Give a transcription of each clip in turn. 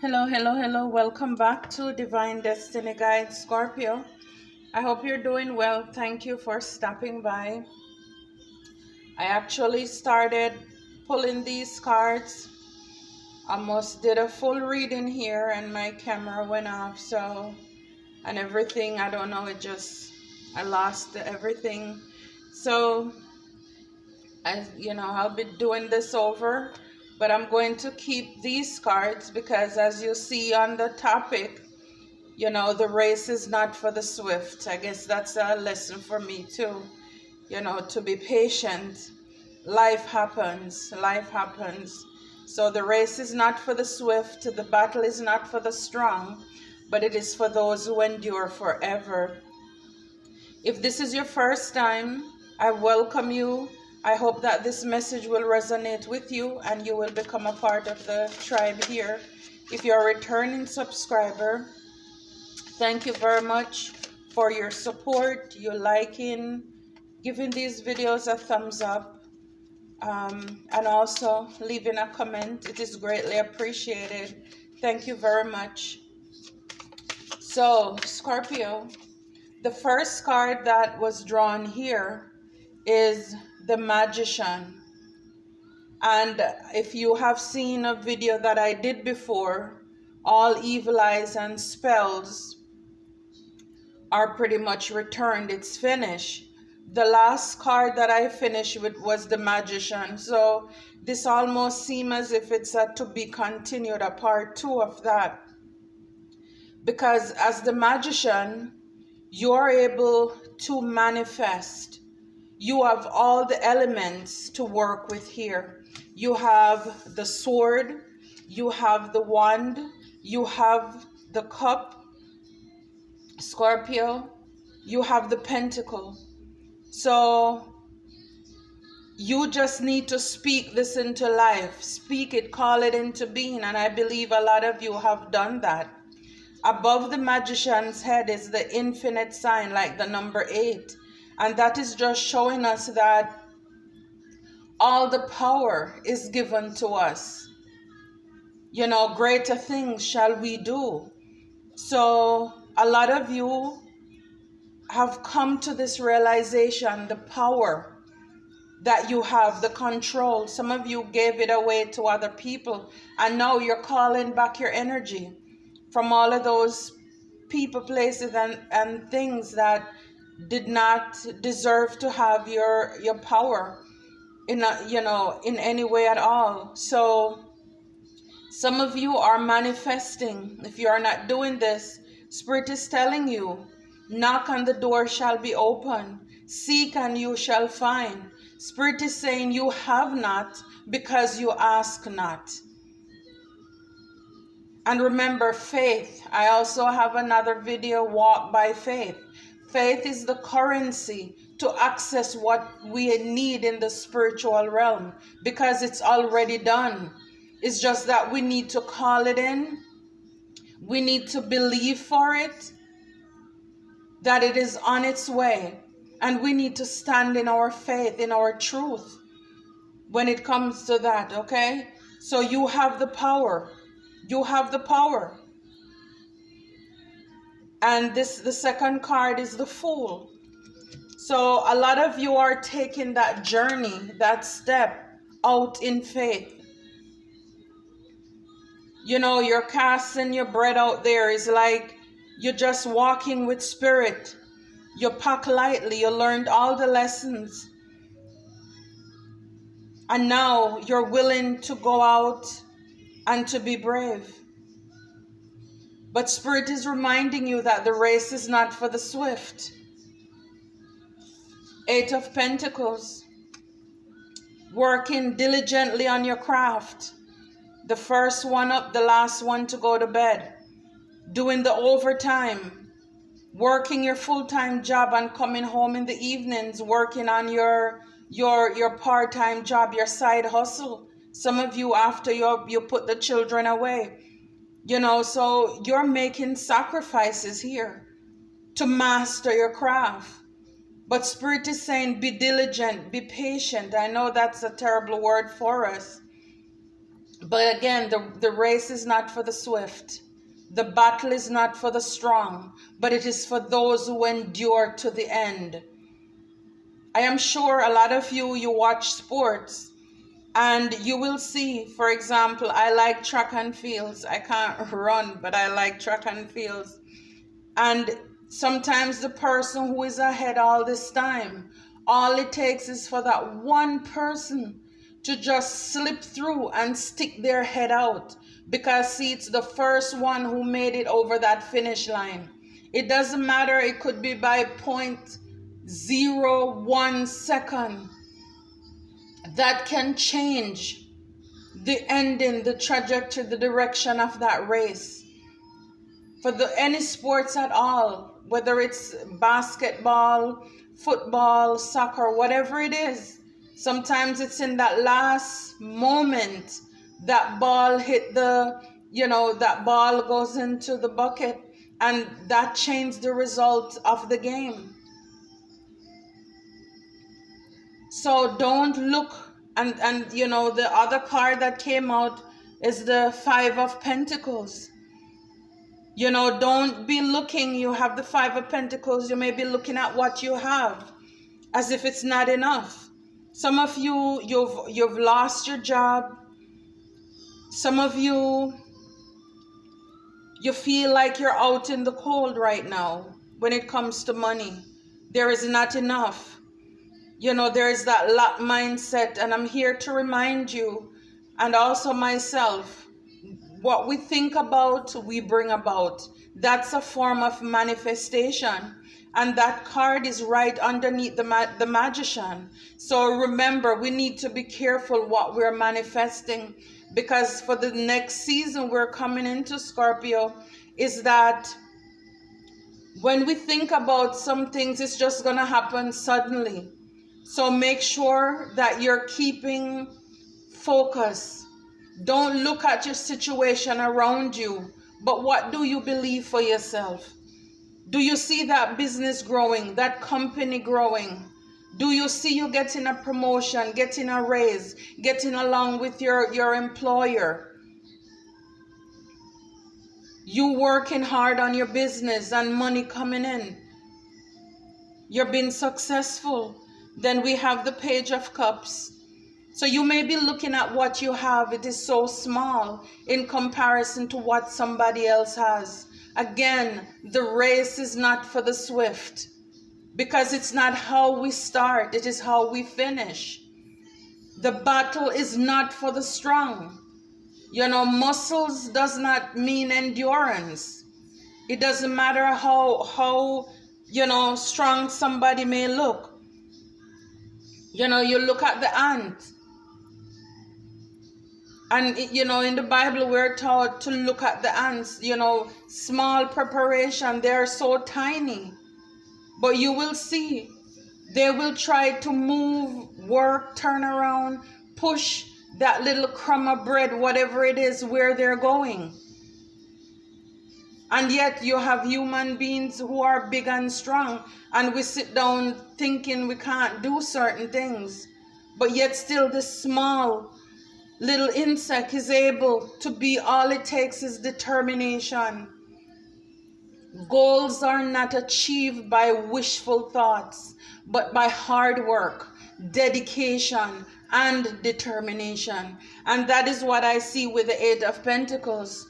Hello, hello, hello. Welcome back to Divine Destiny Guide Scorpio. I hope you're doing well. Thank you for stopping by. I actually started pulling these cards. Almost did a full reading here and my camera went off. And everything, I don't know, I lost everything. So, I'll be doing this over. But I'm going to keep these cards because as you see on the topic, the race is not for the swift. I guess that's a lesson for me too, to be patient. Life happens. So the race is not for the swift. The battle is not for the strong, but it is for those who endure forever. If this is your first time, I welcome you. I hope that this message will resonate with you and you will become a part of the tribe here. If you're a returning subscriber, thank you very much for your support, your liking, giving these videos a thumbs up, and also leaving a comment. It is greatly appreciated. Thank you very much. So, Scorpio, the first card that was drawn here is the Magician. And if you have seen a video that I did before, all evil eyes and spells are pretty much returned. It's finished. The last card that I finished with was the Magician. So this almost seems as if it's a to be continued, a part 2 of that. Because as the Magician, you're able to manifest. You have all the elements to work with here. You have the sword, you have the wand, you have the cup, Scorpio, you have the pentacle. So you just need to speak this into life. Speak it, call it into being. And I believe a lot of you have done that. Above the Magician's head is the infinite sign, like the number 8. And that is just showing us that all the power is given to us. Greater things shall we do. So a lot of you have come to this realization, the power that you have, the control. Some of you gave it away to other people, and now you're calling back your energy from all of those people, places, and things that did not deserve to have your power in any way at all. So some of you are manifesting. If you are not doing this, Spirit is telling you, knock and the door shall be open. Seek and you shall find. Spirit is saying you have not because you ask not. And remember, faith. I also have another video, Walk by Faith. Faith is the currency to access what we need in the spiritual realm because it's already done. It's just that we need to call it in. We need to believe for it, that it is on its way. And we need to stand in our faith, in our truth when it comes to that, okay? So you have the power. You have the power. And the second card is the Fool. So a lot of you are taking that journey, that step out in faith. You're casting your bread out there. It's like you're just walking with Spirit. You pack lightly. You learned all the lessons. And now you're willing to go out and to be brave. But Spirit is reminding you that the race is not for the swift. 8 of Pentacles. Working diligently on your craft. The first one up, the last one to go to bed. Doing the overtime. Working your full-time job and coming home in the evenings. Working on your part-time job, your side hustle. Some of you, after you put the children away. So you're making sacrifices here to master your craft. But Spirit is saying, be diligent, be patient. I know that's a terrible word for us. But again, the race is not for the swift. The battle is not for the strong, but it is for those who endure to the end. I am sure a lot of you watch sports, and you will see, for example, I like track and fields. I can't run, but I like track and fields. And sometimes the person who is ahead all this time, all it takes is for that one person to just slip through and stick their head out, because see, it's the first one who made it over that finish line. It doesn't matter, it could be by 0.01 second. That can change the ending, the trajectory, the direction of that race. For any sports at all, whether it's basketball, football, soccer, whatever it is, sometimes it's in that last moment that ball hit that ball goes into the bucket, and that changed the result of the game. So don't look, and the other card that came out is the 5 of Pentacles. Don't be looking, you have the 5 of Pentacles, you may be looking at what you have as if it's not enough. Some of you've lost your job. Some of you feel like you're out in the cold right now when it comes to money. There is not enough. There is that lack mindset, and I'm here to remind you, and also myself, what we think about, we bring about. That's a form of manifestation. And that card is right underneath the magician. So remember, we need to be careful what we're manifesting, because for the next season we're coming into, Scorpio, is that when we think about some things, it's just going to happen suddenly. So make sure that you're keeping focus. Don't look at your situation around you, but what do you believe for yourself? Do you see that business growing, that company growing? Do you see you getting a promotion, getting a raise, getting along with your employer? You working hard on your business and money coming in. You're being successful. Then we have the Page of Cups. So you may be looking at what you have. It is so small in comparison to what somebody else has. Again, the race is not for the swift, because it's not how we start, it is how we finish. The battle is not for the strong. Muscles does not mean endurance. It doesn't matter how strong somebody may look. You look at the ant. And, in the Bible, we're taught to look at the ants, small preparation. They're so tiny. But you will see, they will try to move, work, turn around, push that little crumb of bread, whatever it is, where they're going. And yet you have human beings who are big and strong, and we sit down thinking we can't do certain things. But yet still this small little insect is able to be, all it takes is determination. Goals are not achieved by wishful thoughts, but by hard work, dedication, and determination. And that is what I see with the 8 of Pentacles.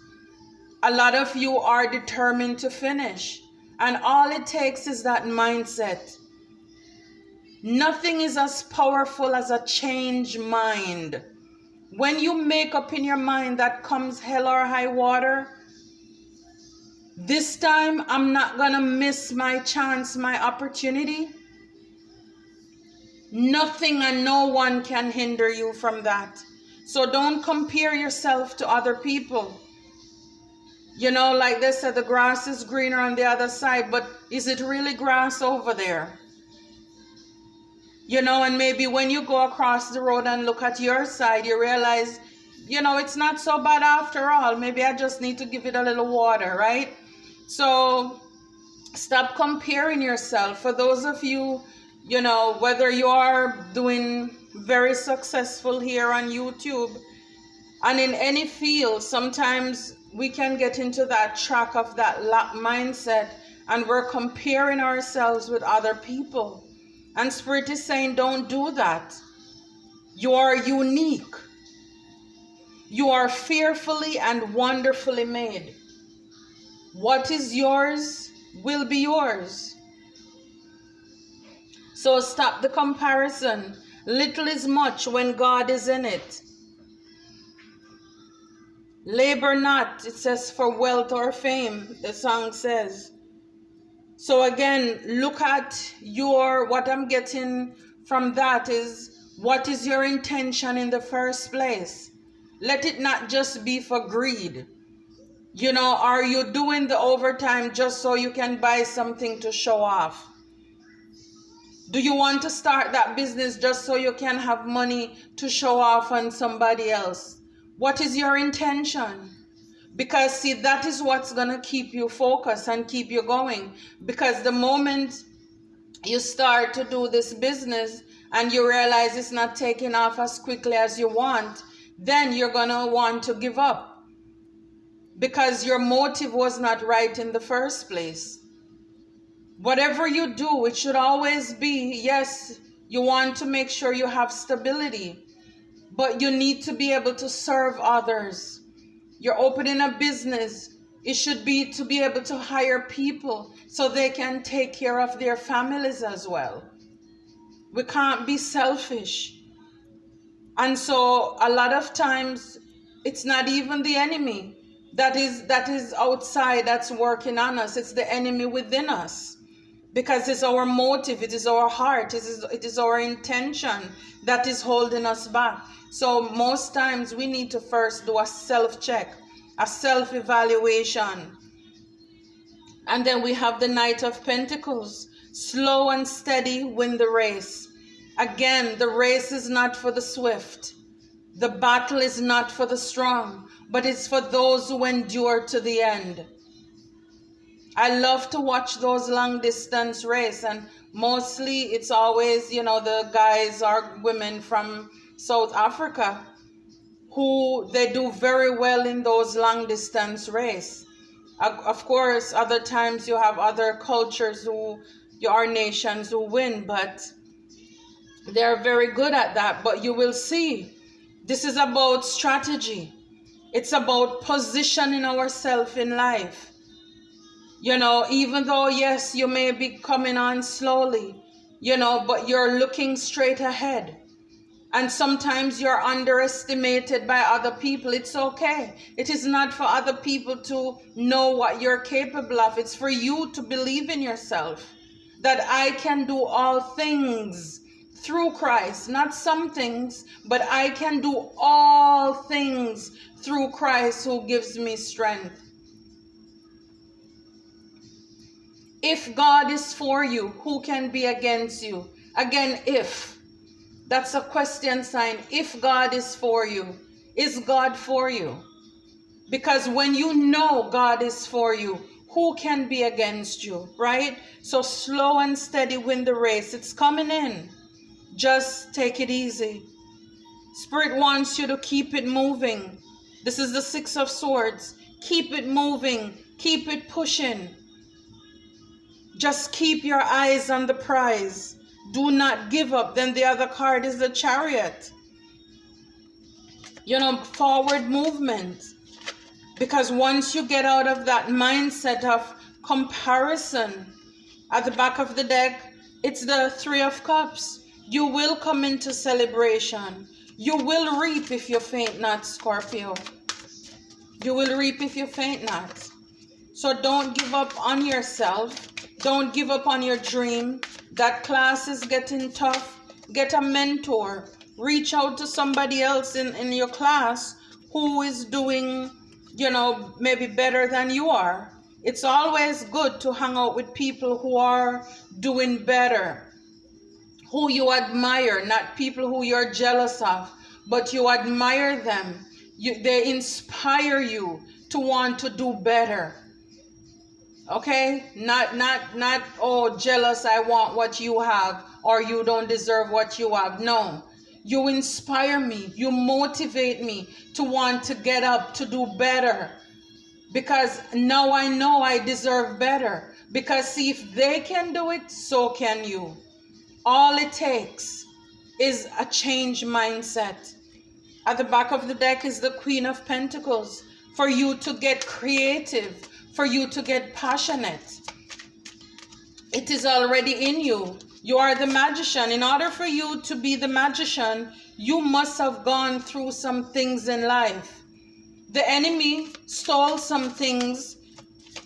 A lot of you are determined to finish, and all it takes is that mindset. Nothing is as powerful as a changed mind. When you make up in your mind that comes hell or high water, this time I'm not gonna miss my chance, my opportunity. Nothing and no one can hinder you from that. So don't compare yourself to other people. Like they said, the grass is greener on the other side, but is it really grass over there? And maybe when you go across the road and look at your side, you realize, it's not so bad after all. Maybe I just need to give it a little water, right? So stop comparing yourself. For those of you, whether you are doing very successful here on YouTube, And in any field, sometimes we can get into that track of that lack mindset, and we're comparing ourselves with other people. And Spirit is saying, don't do that. You are unique. You are fearfully and wonderfully made. What is yours will be yours. So stop the comparison. Little is much when God is in it. Labor not, it says, for wealth or fame, the song says. So again, look at what I'm getting from that is, what is your intention in the first place? Let it not just be for greed. You know, are you doing the overtime just so you can buy something to show off? Do you want to start that business just so you can have money to show off on somebody else? What is your intention? Because see, that is what's going to keep you focused and keep you going. Because the moment you start to do this business and you realize it's not taking off as quickly as you want, then you're going to want to give up. Because your motive was not right in the first place. Whatever you do, it should always be, yes, you want to make sure you have stability, but you need to be able to serve others. You're opening a business. It should be to be able to hire people so they can take care of their families as well. We can't be selfish. And so a lot of times it's not even the enemy that is outside that's working on us. It's the enemy within us. Because it's our motive, it is our heart, it is our intention that is holding us back. So most times we need to first do a self-check, a self-evaluation. And then we have the Knight of Pentacles. Slow and steady win the race. Again, the race is not for the swift. The battle is not for the strong, but it's for those who endure to the end. I love to watch those long distance race, and mostly it's always, you know, the guys or women from South Africa who they do very well in those long distance race. Of course, other times you have other cultures or nations who win, but they're very good at that. But you will see, this is about strategy. It's about positioning ourselves in life. You know, even though, yes, you may be coming on slowly, you know, but you're looking straight ahead. And sometimes you're underestimated by other people. It's okay. It is not for other people to know what you're capable of. It's for you to believe in yourself. That I can do all things through Christ. Not some things, but I can do all things through Christ who gives me strength. If God is for you, who can be against you? Again, if. That's a question sign. If God is for you, is God for you? Because when you know God is for you, who can be against you, right? So slow and steady win the race. It's coming in. Just take it easy. Spirit wants you to keep it moving. This is the Six of Swords. Keep it moving. Keep it pushing. Just keep your eyes on the prize. Do not give up. Then the other card is the Chariot. You know, forward movement. Because once you get out of that mindset of comparison, at the back of the deck, it's the Three of Cups. You will come into celebration. You will reap if you faint not, Scorpio. You will reap if you faint not. So don't give up on yourself. Don't give up on your dream. That class is getting tough. Get a mentor. Reach out to somebody else in your class who is doing, you know, maybe better than you are. It's always good to hang out with people who are doing better, who you admire, not people who you're jealous of, but you admire them. They inspire you to want to do better. Okay, not oh, jealous, I want what you have, or you don't deserve what you have. No, You inspire me. You motivate me to want to get up, to do better. Because now I know I deserve better. Because see, if they can do it, so can you. All it takes is a change mindset. At the back of the deck is the Queen of Pentacles. For you to get creative, for you to get passionate. It is already in you. You are the magician. In order for you to be the magician, you must have gone through some things in life. The enemy stole some things.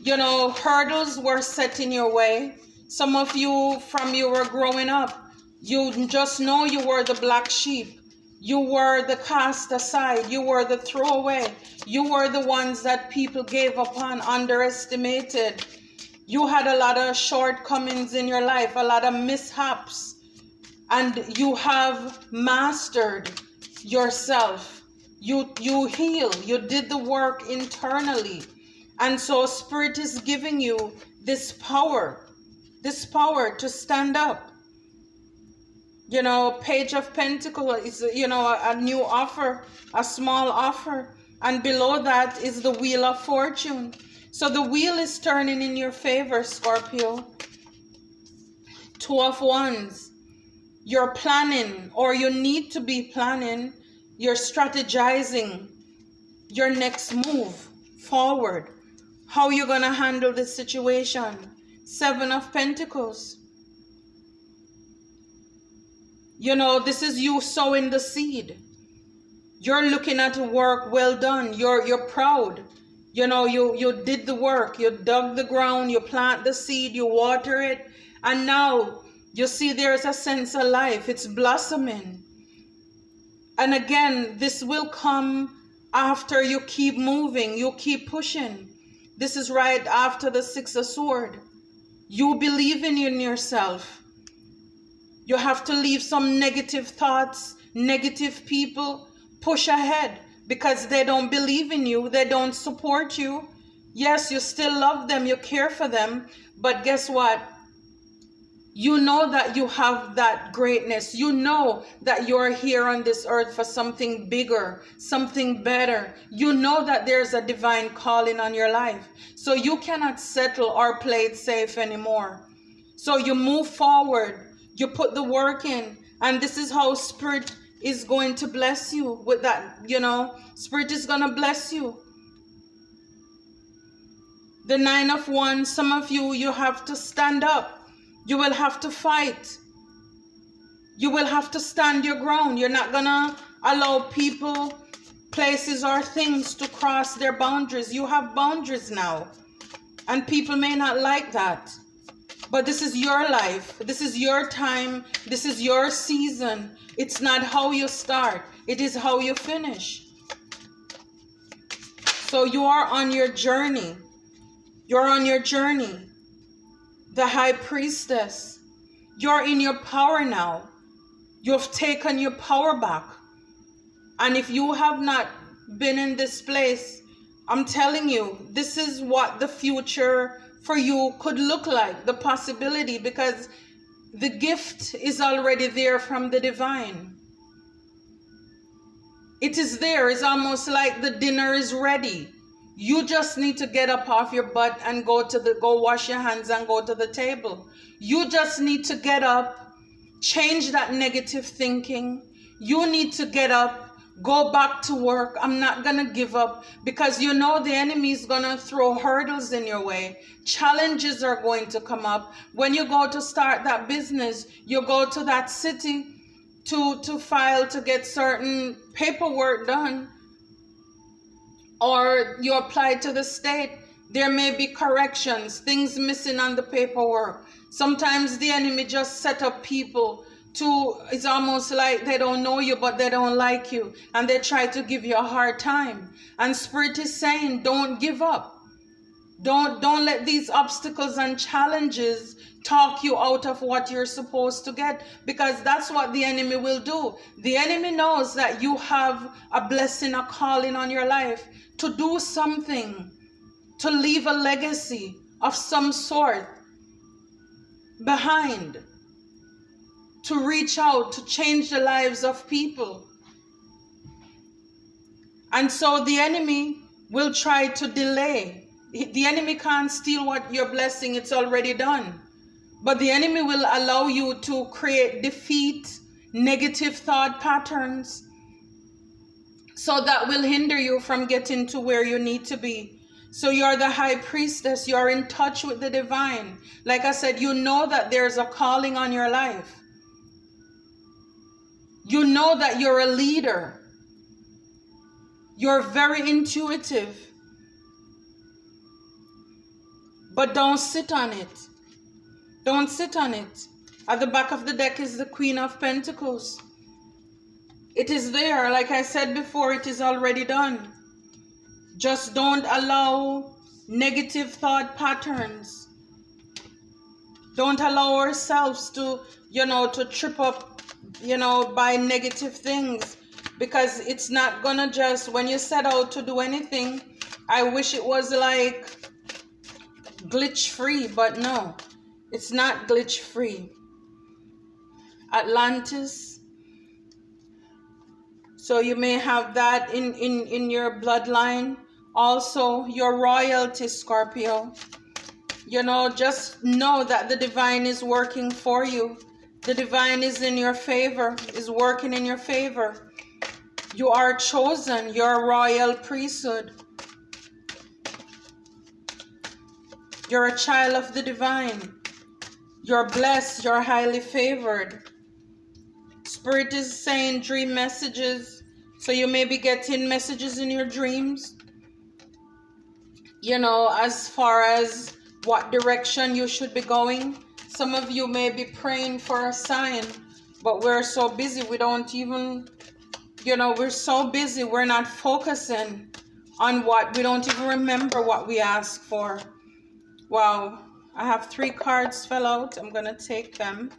You know, hurdles were set in your way. Some of you, from you were growing up, you just know you were the black sheep. You were the cast aside. You were the throwaway. You were the ones that people gave up on, underestimated. You had a lot of shortcomings in your life, a lot of mishaps. And you have mastered yourself. You healed. You did the work internally. And so Spirit is giving you this power to stand up. You know, Page of Pentacles is, you know, a new offer, a small offer. And below that is the Wheel of Fortune. So the wheel is turning in your favor, Scorpio. Two of Wands. You're planning, or you need to be planning. You're strategizing your next move forward. How you're going to handle this situation. Seven of Pentacles. You know, this is you sowing the seed. You're looking at work well done. You're proud. You know, you did the work. You dug the ground. You plant the seed. You water it. And now you see there's a sense of life. It's blossoming. And again, this will come after you keep moving. You keep pushing. This is right after the Six of Swords. You believe in yourself. You have to leave some negative thoughts, negative people. Push ahead because they don't believe in you. They don't support you. Yes, you still love them. You care for them. But guess what? You know that you have that greatness. You know that you're here on this earth for something bigger, something better. You know that there's a divine calling on your life. So you cannot settle or play it safe anymore. So you move forward. You put the work in. And this is how Spirit is going to bless you with that, you know. Spirit is going to bless you. The Nine of Wands, some of you, you have to stand up. You will have to fight. You will have to stand your ground. You're not going to allow people, places, or things to cross their boundaries. You have boundaries now. And people may not like that. But this is your life. This is your time. This is your season. It's not how you start. It is how you finish. So you are on your journey. You're on your journey. The High Priestess. You're in your power now. You've taken your power back. And if you have not been in this place, I'm telling you, this is what the future for you could look like, the possibility, because the gift is already there from the divine. It is there. It's almost like the dinner is ready. You just need to get up off your butt and go wash your hands and go to the table. You just need to get up, change that negative thinking. You need to get up, go back to work. I'm not going to give up, because you know the enemy is going to throw hurdles in your way. Challenges are going to come up. When you go to start that business, you go to that city to file to get certain paperwork done. Or you apply to the state, there may be corrections, things missing on the paperwork. Sometimes the enemy just set up people it's almost like they don't know you, but they don't like you. And they try to give you a hard time. And Spirit is saying, don't give up. Don't let these obstacles and challenges talk you out of what you're supposed to get, because that's what the enemy will do. The enemy knows that you have a blessing, a calling on your life to do something, to leave a legacy of some sort behind. to reach out, to change the lives of people. And so the enemy will try to delay. The enemy can't steal what your blessing, it's already done. But the enemy will allow you to create defeat, negative thought patterns. So that will hinder you from getting to where you need to be. So you're the high priestess. You're in touch with the divine. Like I said, you know that there's a calling on your life. You know that you're a leader. You're very intuitive. But don't sit on it. Don't sit on it. At the back of the deck is the Queen of Pentacles. It is there. Like I said before, it is already done. Just don't allow negative thought patterns. Don't allow ourselves to, to trip up, by negative things. Because it's not gonna just, when you set out to do anything, I wish it was like glitch free, but no, it's not glitch free. Atlantis. So you may have that in your bloodline. Also, your royalty, Scorpio. Just know that the divine is working for you. The divine is in your favor, is working in your favor. You are chosen. You're a royal priesthood. You're a child of the divine. You're blessed. You're highly favored. Spirit is saying dream messages. So you may be getting messages in your dreams. As far as what direction you should be going. Some of you may be praying for a sign. But we're so busy. We don't even... we're so busy. We're not focusing on what... We don't even remember what we asked for. Wow. I have 3 cards fell out. I'm going to take them.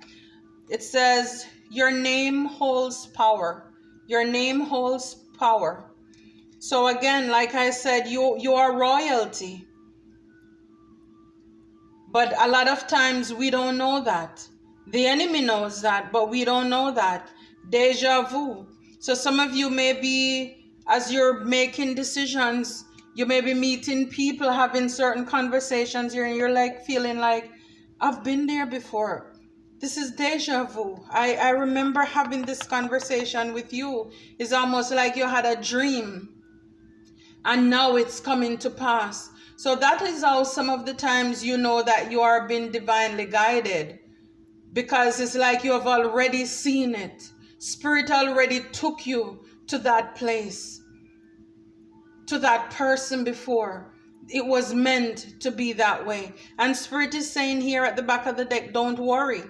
It says, your name holds power. Your name holds power. So again, like I said, you are royalty. But a lot of times we don't know that. The enemy knows that, but we don't know that. Deja vu. So some of you may be, as you're making decisions, you may be meeting people, having certain conversations here, and you're like feeling like, I've been there before. This is deja vu. I remember having this conversation with you. It's almost like you had a dream and now it's coming to pass. So that is how some of the times you know that you are being divinely guided, because it's like you have already seen it. Spirit already took you to that place, to that person before. It was meant to be that way. And Spirit is saying here at the back of the deck, don't worry.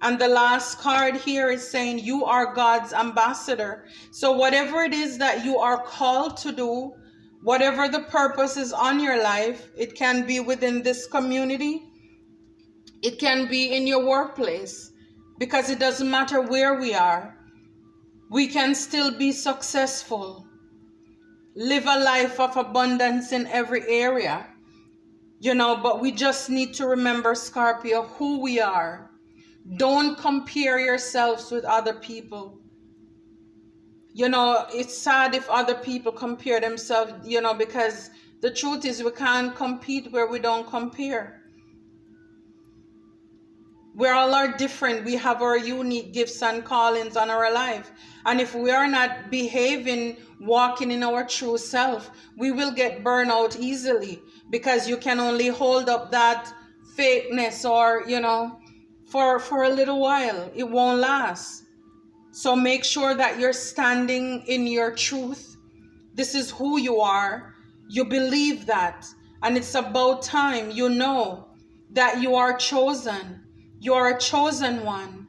And the last card here is saying you are God's ambassador. So whatever it is that you are called to do, whatever the purpose is on your life, it can be within this community. It can be in your workplace, because it doesn't matter where we are. We can still be successful. Live a life of abundance in every area. But we just need to remember, Scorpio, who we are. Don't compare yourselves with other people. It's sad if other people compare themselves, because the truth is we can't compete where we don't compare. We all are different. We have our unique gifts and callings on our life. And if we are not behaving, walking in our true self, we will get burned out easily, because you can only hold up that fakeness or, for a little while. It won't last. So make sure that you're standing in your truth. This is who you are. You believe that. And it's about time you know that you are chosen. You are a chosen one.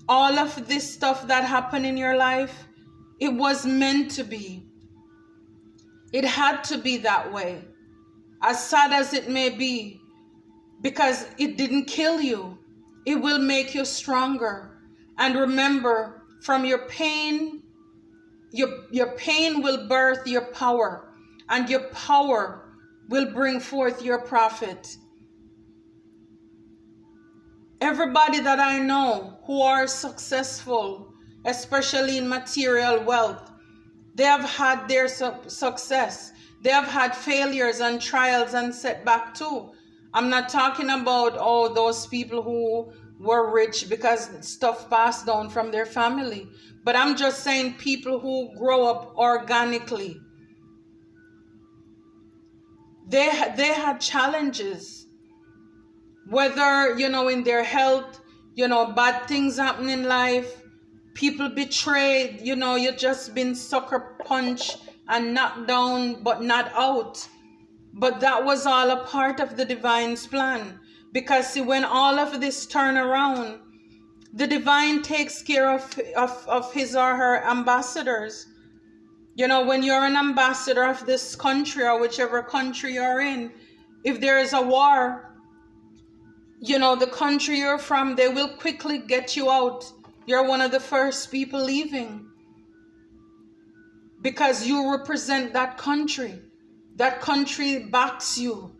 All of this stuff that happened in your life, it was meant to be. It had to be that way. As sad as it may be, because it didn't kill you. It will make you stronger. And remember, from your pain, your pain will birth your power. And your power will bring forth your profit. Everybody that I know who are successful, especially in material wealth, they have had their success. They have had failures and trials and setback too. I'm not talking about those people who were rich because stuff passed down from their family. But I'm just saying people who grow up organically. They had challenges. Whether, in their health, bad things happen in life, people betrayed, you've just been sucker punched and knocked down but not out. But that was all a part of the divine's plan. Because see, when all of this turn around, the divine takes care of his or her ambassadors. When you're an ambassador of this country or whichever country you're in, if there is a war, the country you're from, they will quickly get you out. You're one of the first people leaving. Because you represent that country. That country backs you.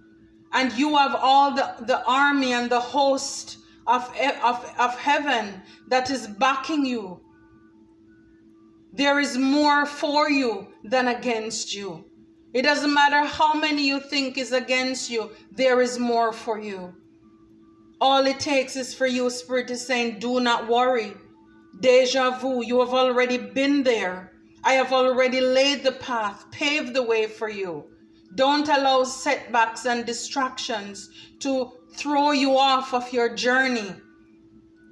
And you have all the army and the host of heaven that is backing you. There is more for you than against you. It doesn't matter how many you think is against you. There is more for you. All it takes is for you, Spirit is saying, do not worry. Deja vu, you have already been there. I have already laid the path, paved the way for you. Don't allow setbacks and distractions to throw you off of your journey.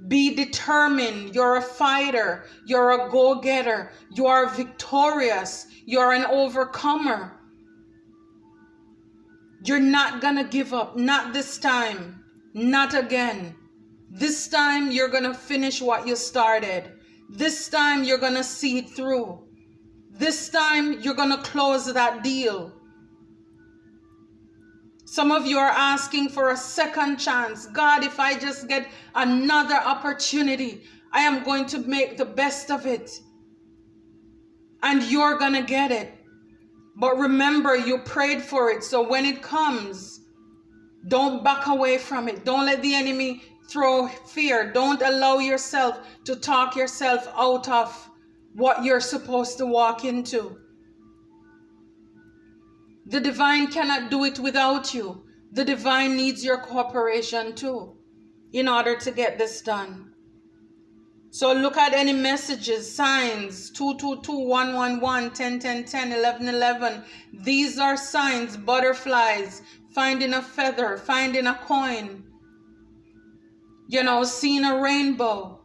Be determined. You're a fighter. You're a go-getter. You are victorious. You're an overcomer. You're not going to give up. Not this time. Not again. This time you're going to finish what you started. This time you're going to see it through. This time you're going to close that deal. Some of you are asking for a second chance. God, if I just get another opportunity, I am going to make the best of it. And you're going to get it. But remember, you prayed for it. So when it comes, don't back away from it. Don't let the enemy throw fear. Don't allow yourself to talk yourself out of what you're supposed to walk into. The divine cannot do it without you. The divine needs your cooperation too in order to get this done. So look at any messages, signs, 222, 111, 10, 10, 10, 11, 11. These are signs, butterflies, finding a feather, finding a coin, seeing a rainbow.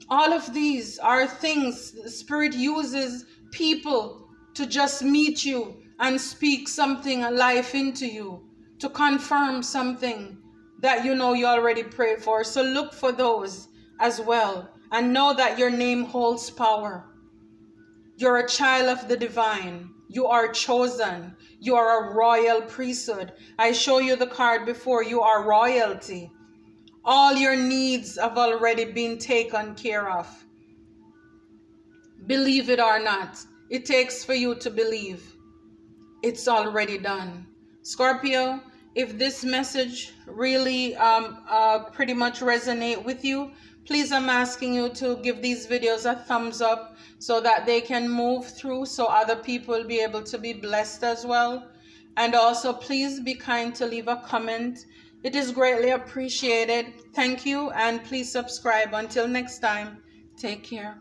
All of these are things the Spirit uses people to just meet you and speak something, a life into you, to confirm something that you already prayed for. So look for those as well. And know that your name holds power. You're a child of the divine. You are chosen. You are a royal priesthood. I show you the card before. You are royalty. All your needs have already been taken care of. Believe it or not. It takes for you to believe. It's already done. Scorpio, if this message really pretty much resonate with you, please, I'm asking you to give these videos a thumbs up so that they can move through, so other people will be able to be blessed as well. And also, please be kind to leave a comment. It is greatly appreciated. Thank you, and please subscribe. Until next time, take care.